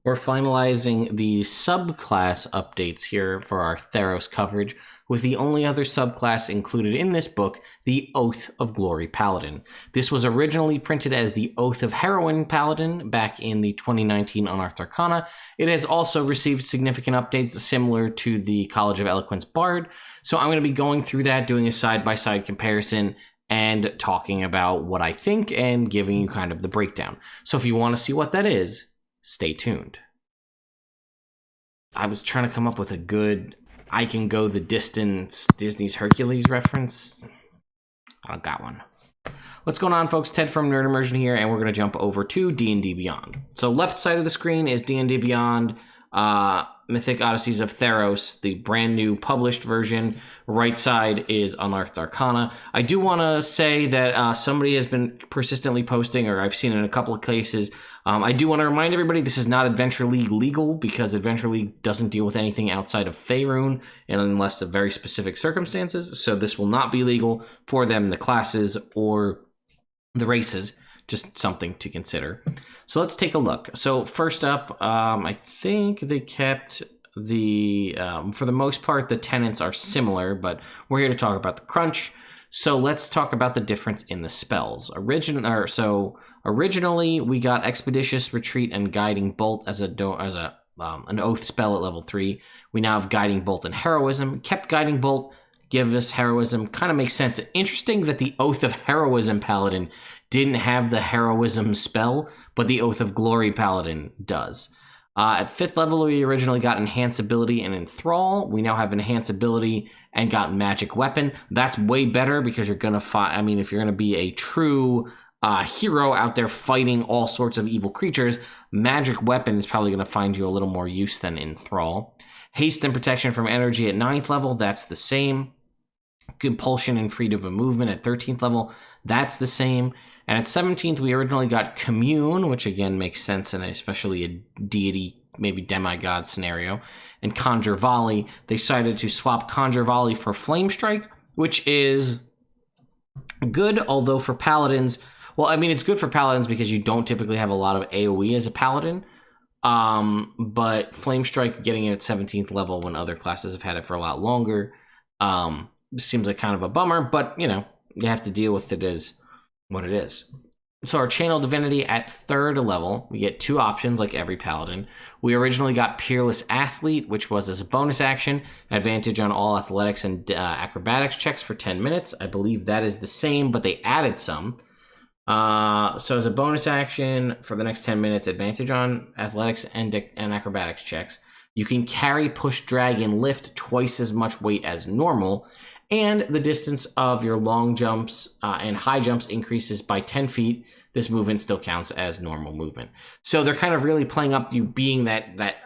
We're finalizing the subclass updates here for our Theros coverage, with the only other subclass included in this book, the Oath of Glory Paladin. This was originally printed as the Oath of Heroism Paladin back in the 2019 Unearthed Arcana. It has also received significant updates similar to the College of Eloquence Bard, so I'm going to be going through that, doing a side-by-side comparison, and talking about what I think and giving you kind of the breakdown. So if you want to see what that is, stay tuned. I was trying to come up with a good I Can Go the Distance Disney's Hercules reference. I got one. What's going on, folks? Ted from Nerd Immersion here, and we're going to jump over to D&D Beyond. So left side of the screen is D&D Beyond, Mythic Odysseys of Theros, the brand new published version. Right side is Unearthed Arcana. I do want to say that somebody has been persistently posting, or I've seen in a couple of cases. I do want to remind everybody this is not Adventure League legal, because Adventure League doesn't deal with anything outside of Faerun, and unless of very specific circumstances. So this will not be legal for them, the classes or the races. Just something to consider. So let's take a look. So first up, I think they kept the, for the most part, the tenets are similar, but we're here to talk about the crunch. So let's talk about the difference in the spells. Originally, we got Expeditious Retreat and Guiding Bolt as an oath spell at level 3. We now have Guiding Bolt and Heroism. Kept Guiding Bolt, give us Heroism. Kind of makes sense. Interesting that the Oath of Heroism Paladin didn't have the Heroism spell, but the Oath of Glory Paladin does. At 5th level, we originally got Enhance Ability and Enthrall. We now have Enhance Ability and got Magic Weapon. That's way better because you're going to fight. I mean, if you're going to be a true hero out there fighting all sorts of evil creatures, Magic Weapon is probably going to find you a little more use than Enthrall. Haste and Protection from Energy at 9th level, that's the same. Compulsion and Freedom of Movement at 13th level, that's the same. And at 17th, we originally got Commune, which again makes sense in especially a deity, maybe demigod scenario. And Conjure Volley, they decided to swap Conjure Volley for Flame Strike, which is good, although for paladins, well, I mean, it's good for paladins because you don't typically have a lot of AoE as a paladin. But Flame Strike, getting it at 17th level when other classes have had it for a lot longer, seems like kind of a bummer, but, you know, you have to deal with it as what it is. So our Channel Divinity at 3rd level, we get 2 options like every paladin. We originally got Peerless Athlete, which was as a bonus action, advantage on all athletics and acrobatics checks for 10 minutes. I believe that is the same, but they added some. So as a bonus action for the next 10 minutes, advantage on athletics and acrobatics checks. You can carry, push, drag, and lift twice as much weight as normal, and the distance of your long jumps and high jumps increases by 10 feet. This movement still counts as normal movement. So they're kind of really playing up you being that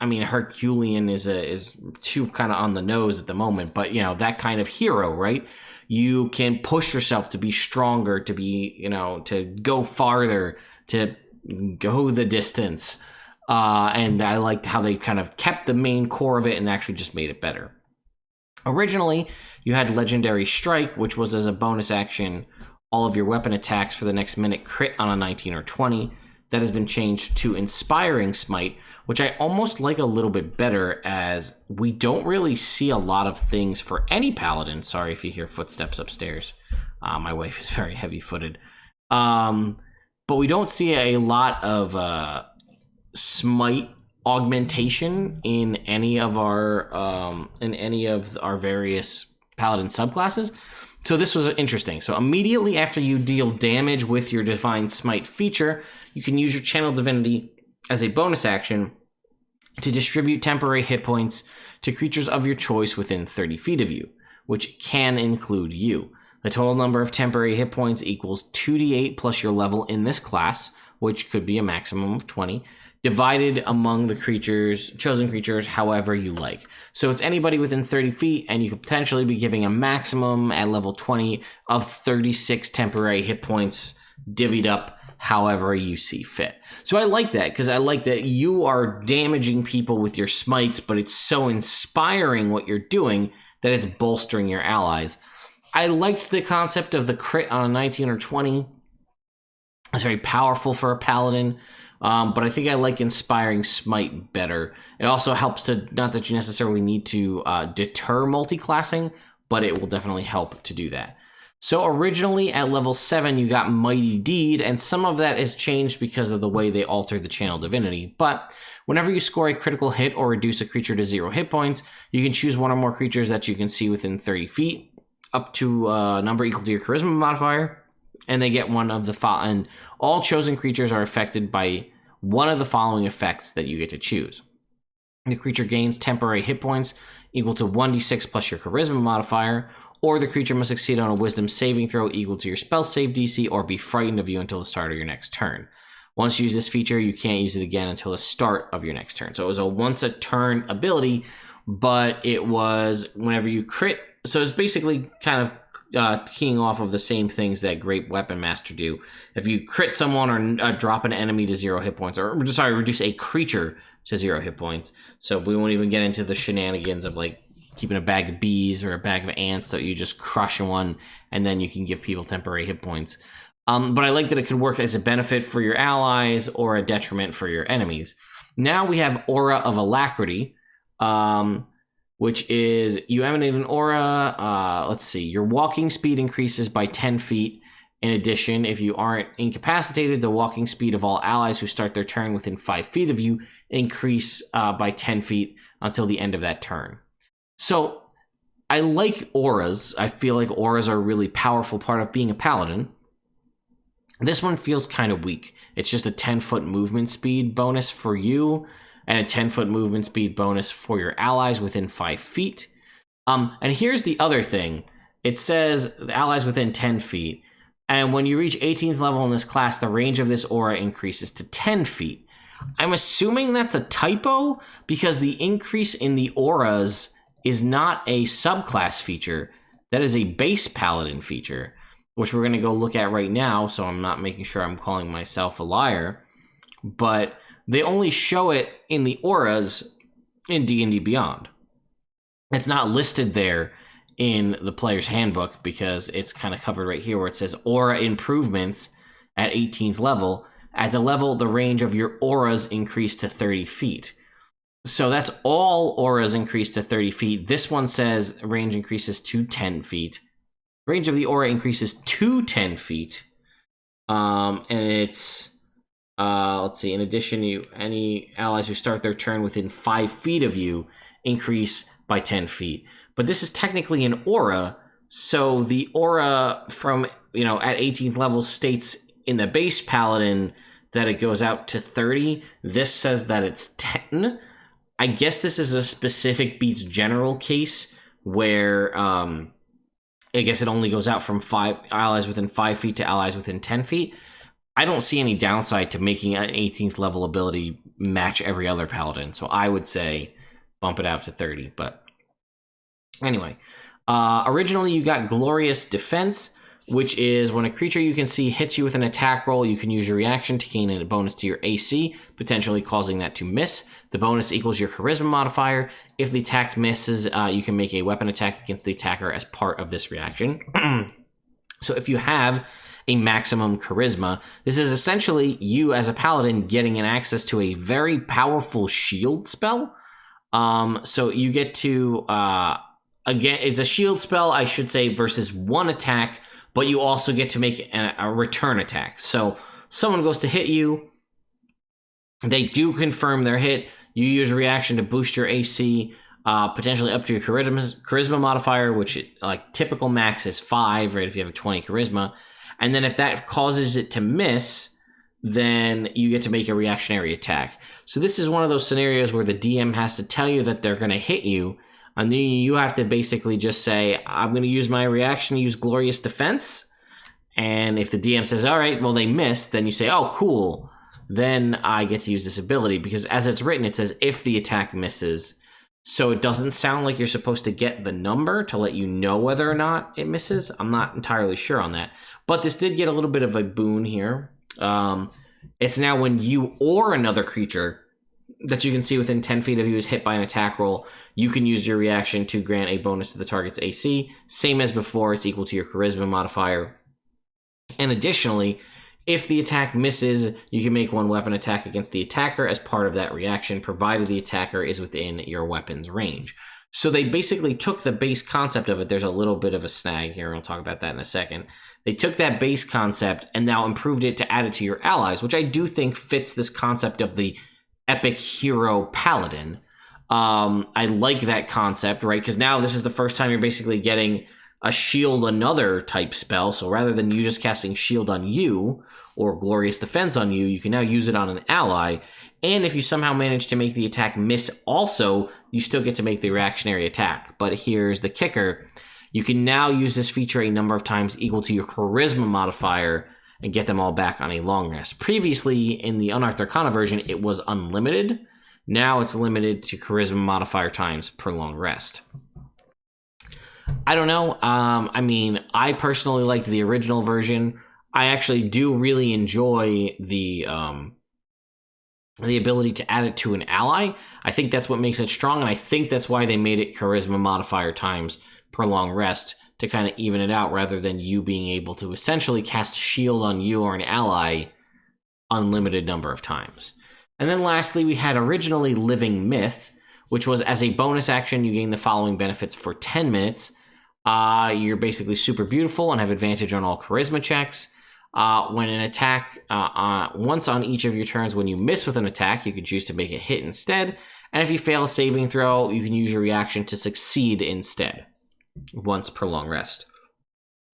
I mean, Herculean is too kind of on the nose at the moment, but you know, that kind of hero, right? You can push yourself to be stronger, to be, you know, to go farther, to go the distance. And I liked how they kind of kept the main core of it and actually just made it better. Originally, you had Legendary Strike, which was as a bonus action, all of your weapon attacks for the next minute crit on a 19 or 20. That has been changed to Inspiring Smite, which I almost like a little bit better, as we don't really see a lot of things for any paladin. Sorry if you hear footsteps upstairs. My wife is very heavy-footed. But we don't see a lot of smite augmentation in any of our various paladin subclasses. So this was interesting. So immediately after you deal damage with your Divine Smite feature, you can use your Channel Divinity as a bonus action to distribute temporary hit points to creatures of your choice within 30 feet of you, which can include you. The total number of temporary hit points equals 2d8 plus your level in this class, which could be a maximum of 20, divided among the chosen creatures however you like. So it's anybody within 30 feet, and you could potentially be giving a maximum at level 20 of 36 temporary hit points divvied up however you see fit. So I like that, because I like that you are damaging people with your smites, but it's so inspiring what you're doing that it's bolstering your allies. I liked the concept of the crit on a 19 or 20. It's very powerful for a paladin. But I think I like Inspiring Smite better. It also helps to, not that you necessarily need to deter multi-classing, but it will definitely help to do that. So originally at level 7, you got Mighty Deed, and some of that is changed because of the way they altered the channel Divinity. But whenever you score a critical hit or reduce a creature to 0 hit points, you can choose one or more creatures that you can see within 30 feet, up to a number equal to your Charisma modifier, and they get one of the and all chosen creatures are affected by one of the following effects that you get to choose. The creature gains temporary hit points equal to 1d6 plus your Charisma modifier, or the creature must succeed on a Wisdom saving throw equal to your spell save DC or be frightened of you until the start of your next turn. Once you use this feature, you can't use it again until the start of your next turn. So it was a once a turn ability, but it was whenever you crit. So it's basically kind of keying off of the same things that Great Weapon Master do. If you crit someone or drop an enemy to 0 hit points, or sorry, reduce a creature to 0 hit points. So we won't even get into the shenanigans of like keeping a bag of bees or a bag of ants that you just crush one and then you can give people temporary hit points. But I like that it could work as a benefit for your allies or a detriment for your enemies. Now we have Aura of Alacrity, which is you emanate an aura. Let's see, your walking speed increases by 10 feet. In addition, if you aren't incapacitated, the walking speed of all allies who start their turn within 5 feet of you increase by 10 feet until the end of that turn. So I like auras. I feel like auras are a really powerful part of being a paladin. This one feels kind of weak. It's just a 10-foot movement speed bonus for you and a 10-foot movement speed bonus for your allies within 5 feet. And here's the other thing. It says the allies within 10 feet. And when you reach 18th level in this class, the range of this aura increases to 10 feet. I'm assuming that's a typo because the increase in the auras is not a subclass feature. That is a base paladin feature, which we're going to go look at right now, so I'm not making sure I'm calling myself a liar. But they only show it in the auras in D&D Beyond. It's not listed there in the player's handbook because it's kind of covered right here where it says aura improvements at 18th level. At the level, the range of your auras increase to 30 feet. So that's all auras increase to 30 feet. This one says range increases to 10 feet. Range of the aura increases to 10 feet. And it's, let's see, in addition, any allies who start their turn within 5 feet of you increase by 10 feet. But this is technically an aura, so the aura from, at 18th level states in the base paladin that it goes out to 30. This says that it's 10. I guess this is a specific beats general case where I guess it only goes out from 5 allies within 5 feet to allies within 10 feet. I don't see any downside to making an 18th level ability match every other paladin, so I would say bump it out to 30. But anyway, originally you got Glorious Defense, which is when a creature you can see hits you with an attack roll, you can use your reaction to gain a bonus to your AC, potentially causing that to miss. The bonus equals your charisma modifier. If the attack misses, you can make a weapon attack against the attacker as part of this reaction. So if you have a maximum charisma, this is essentially you as a paladin getting an access to a very powerful shield spell. So you get to, again, it's a shield spell, I should say, versus one attack, but you also get to make a return attack. So someone goes to hit you, they do confirm their hit, you use a reaction to boost your AC, potentially up to your charisma modifier, which typical max is 5, right, if you have a 20 charisma. And then if that causes it to miss, then you get to make a reactionary attack. So this is one of those scenarios where the DM has to tell you that they're going to hit you, and then you have to basically just say, I'm going to use my reaction to use Glorious Defense. And if the DM says, all right, well, they missed, then you say, oh, cool. Then I get to use this ability, because as it's written, it says if the attack misses. So it doesn't sound like you're supposed to get the number to let you know whether or not it misses. I'm not entirely sure on that. But this did get a little bit of a boon here. It's now when you or another creature that you can see within 10 feet of you is hit by an attack roll, you can use your reaction to grant a bonus to the target's AC. Same as before, it's equal to your charisma modifier. And additionally, If the attack misses, you can make one weapon attack against the attacker as part of that reaction, provided the attacker is within your weapon's range. So they basically took the base concept of it. There's a little bit of a snag here, and I'll talk about that in a second. They took that base concept and now improved it to add it to your allies, which I do think fits this concept of the epic hero paladin. I like that concept, right? Because now this is the first time you're basically getting a shield another type spell. So rather than you just casting shield on you or glorious defense on you, you can now use it on an ally. And if you somehow manage to make the attack miss also, you still get to make the reactionary attack. But here's the kicker. You can now use this feature a number of times equal to your charisma modifier and get them all back on a long rest. Previously, in the Unearthed Arcana version, it was unlimited. Now it's limited to charisma modifier times per long rest. I don't know. I mean, I personally liked the original version. I actually do really enjoy the ability to add it to an ally. I think that's what makes it strong, and I think that's why they made it charisma modifier times per long rest to kind of even it out, rather than you being able to essentially cast shield on you or an ally unlimited number of times. And then lastly, we had originally Living Myth, which was as a bonus action, you gain the following benefits for 10 minutes. You're basically super beautiful and have advantage on all charisma checks. When an attack, once on each of your turns, when you miss with an attack, you can choose to make a hit instead. And if you fail a saving throw, you can use your reaction to succeed instead, once per long rest.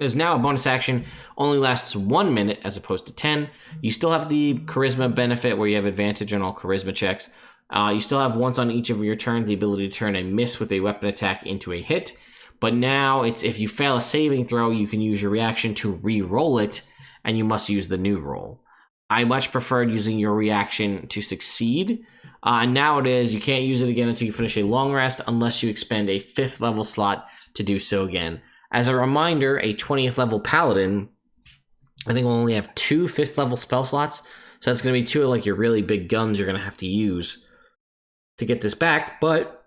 As now a bonus action only lasts 1 minute as opposed to 10. You still have the charisma benefit where you have advantage on all charisma checks. You still have once on each of your turns the ability to turn a miss with a weapon attack into a hit. But now it's if you fail a saving throw, you can use your reaction to re-roll it, and you must use the new roll. I much preferred using your reaction to succeed. And now it is, you can't use it again until you finish a long rest unless you expend a 5th level slot to do so again. As a reminder, a 20th level paladin, I think will only have 2 5th level spell slots. So that's going to be 2 of like your really big guns you're going to have to use to get this back. But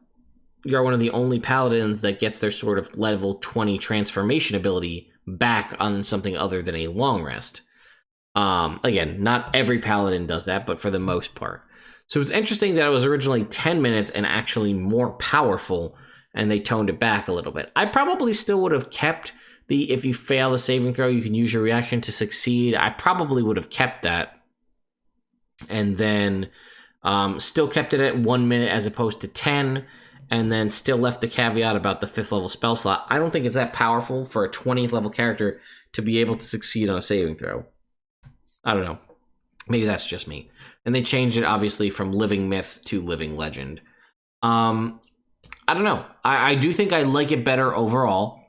you're one of the only paladins that gets their sort of level 20 transformation ability back on something other than a long rest. Again, not every paladin does that, but for the most part. So it's interesting that it was originally 10 minutes and actually more powerful, and they toned it back a little bit. I probably still would have kept the, if you fail the saving throw, you can use your reaction to succeed. I probably would have kept that. And then still kept it at 1 minute as opposed to 10, and then still left the caveat about the 5th level spell slot. I don't think it's that powerful for a 20th level character to be able to succeed on a saving throw. I don't know. Maybe that's just me. And they changed it, obviously, from Living Myth to Living Legend. I don't know. I do think I like it better overall.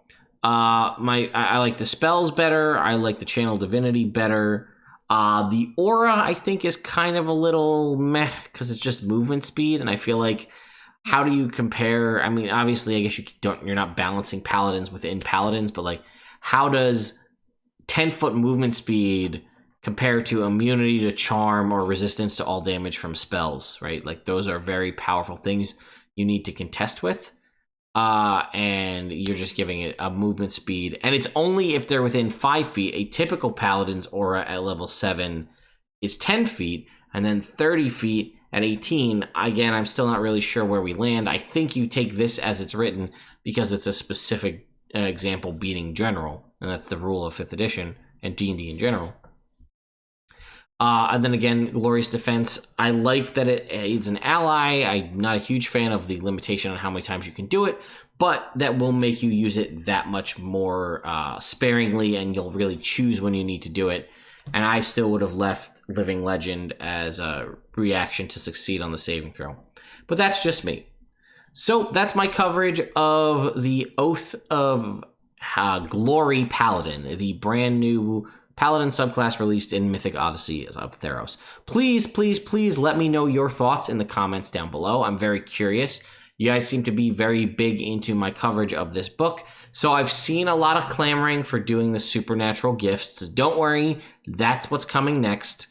I like the spells better. I like the channel divinity better. The aura, I think, is kind of a little meh because it's just movement speed, and I feel like, how do you compare? I mean, obviously, I guess you're not balancing paladins within paladins, but like, how does 10-foot movement speed compare to immunity to charm or resistance to all damage from spells, right? Like, those are very powerful things you need to contest with. And you're just giving it a movement speed. And it's only if they're within 5 feet. A typical paladin's aura at level 7 is 10 feet, and then 30 feet at 18. Again, I'm still not really sure where we land. I think you take this as it's written because it's a specific example beating general, and that's the rule of 5th edition and D&D in general. And then again, Glorious Defense, I like that it aids an ally. I'm not a huge fan of the limitation on how many times you can do it, but that will make you use it that much more sparingly, and you'll really choose when you need to do it. And I still would have left Living Legend as a reaction to succeed on the saving throw. But that's just me. So that's my coverage of the Oath of Glory Paladin, the brand new Paladin subclass released in Mythic Odysseys of Theros. Please, please, please let me know your thoughts in the comments down below. I'm very curious. You guys seem to be very big into my coverage of this book. So I've seen a lot of clamoring for doing the supernatural gifts. So don't worry, that's what's coming next.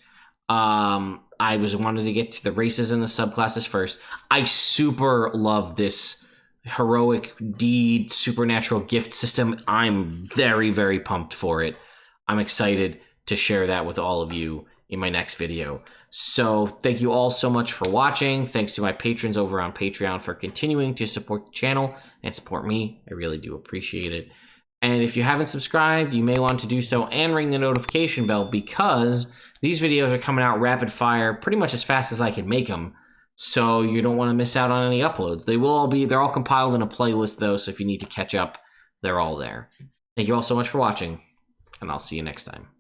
I wanted to get to the races and the subclasses first. I super love this heroic deed supernatural gift system. I'm very, very pumped for it. I'm excited. to share that with all of you in my next video. So thank you all so much for watching. Thanks to my patrons over on Patreon for continuing to support the channel and support me. I really do appreciate it. And if you haven't subscribed, you may want to do so and ring the notification bell, because these videos are coming out rapid fire pretty much as fast as I can make them. So you don't want to miss out on any uploads. They're all compiled in a playlist though, so if you need to catch up, they're all there. Thank you all so much for watching, and I'll see you next time.